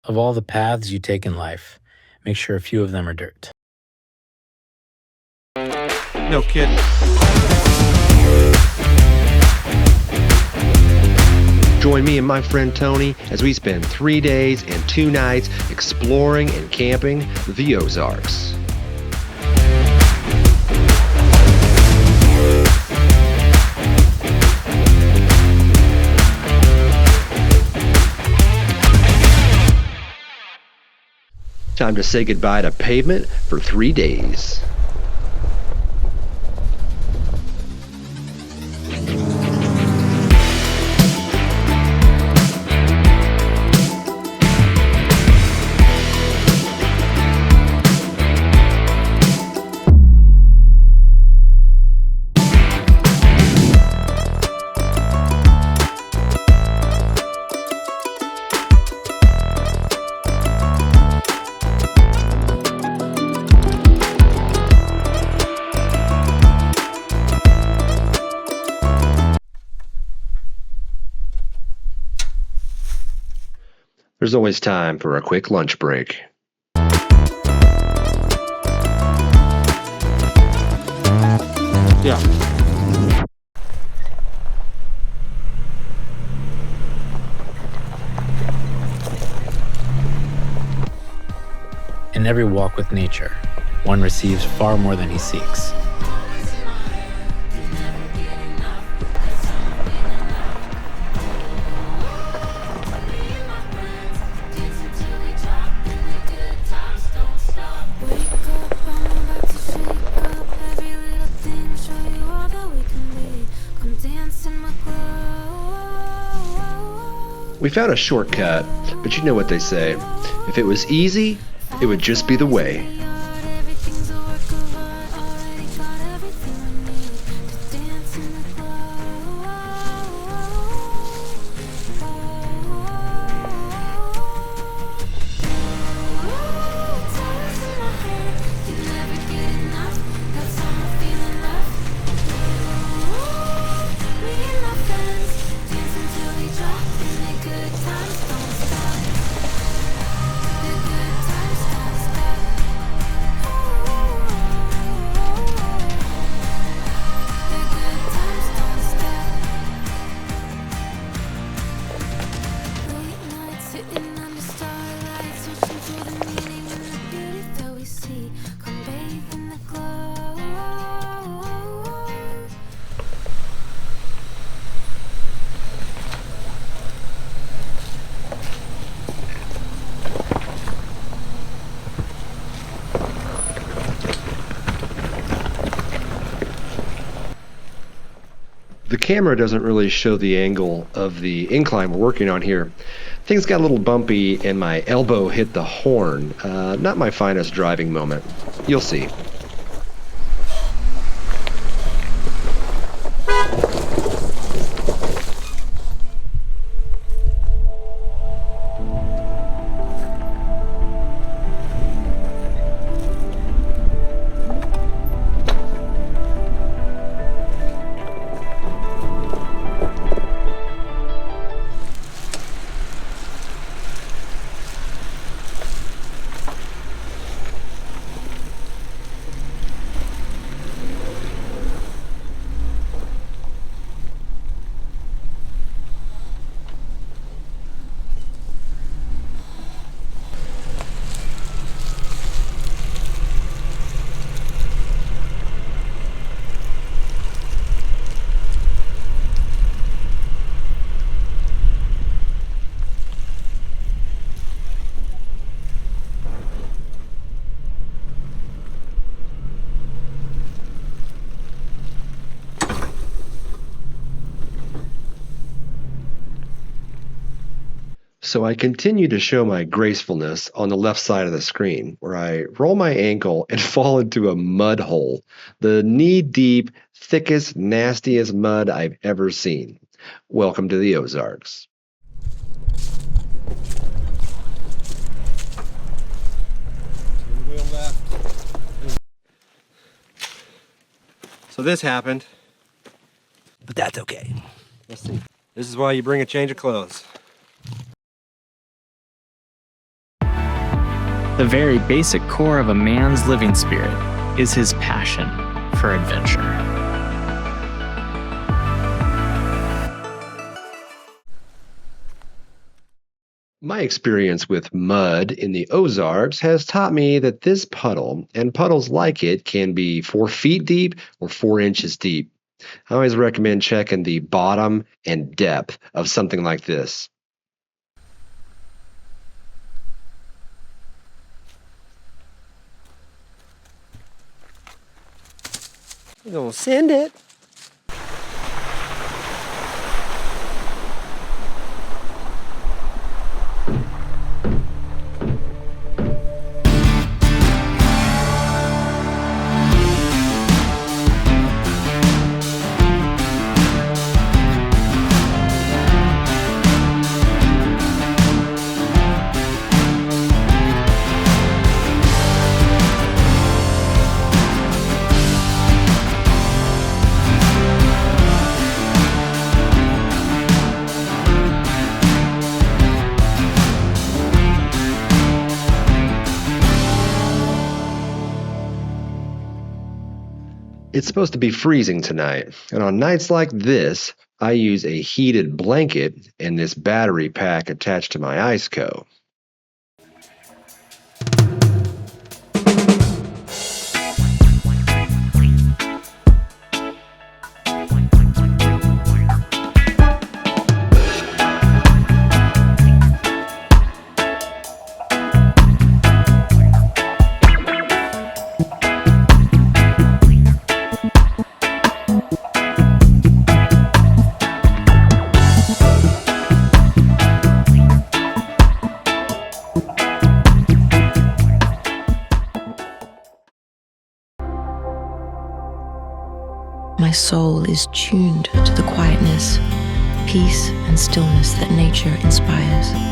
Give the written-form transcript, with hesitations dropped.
Of all the paths you take in life, make sure a few of them are dirt. No kidding. Join me and my friend Tony as we spend 3 days and 2 nights exploring and camping the Ozarks. Time to say goodbye to pavement for 3 days. There's always time for a quick lunch break. Yeah. In every walk with nature, one receives far more than he seeks. We found a shortcut, but you know what they say. If it was easy, it would just be the way. The camera doesn't really show the angle of the incline we're working on here. Things got a little bumpy and my elbow hit the horn. Not my finest driving moment. You'll see. So I continue to show my gracefulness on the left side of the screen, where I roll my ankle and fall into a mud hole, the knee-deep, thickest, nastiest mud I've ever seen. Welcome to the Ozarks. So this happened. But that's okay. Let's see. This is why you bring a change of clothes. The very basic core of a man's living spirit is his passion for adventure. My experience with mud in the Ozarks has taught me that this puddle and puddles like it can be 4 feet deep or 4 inches deep. I always recommend checking the bottom and depth of something like this. We're gonna send it. It's supposed to be freezing tonight, and on nights like this, I use a heated blanket and this battery pack attached to my ice coat. My soul is tuned to the quietness, peace, and stillness that nature inspires.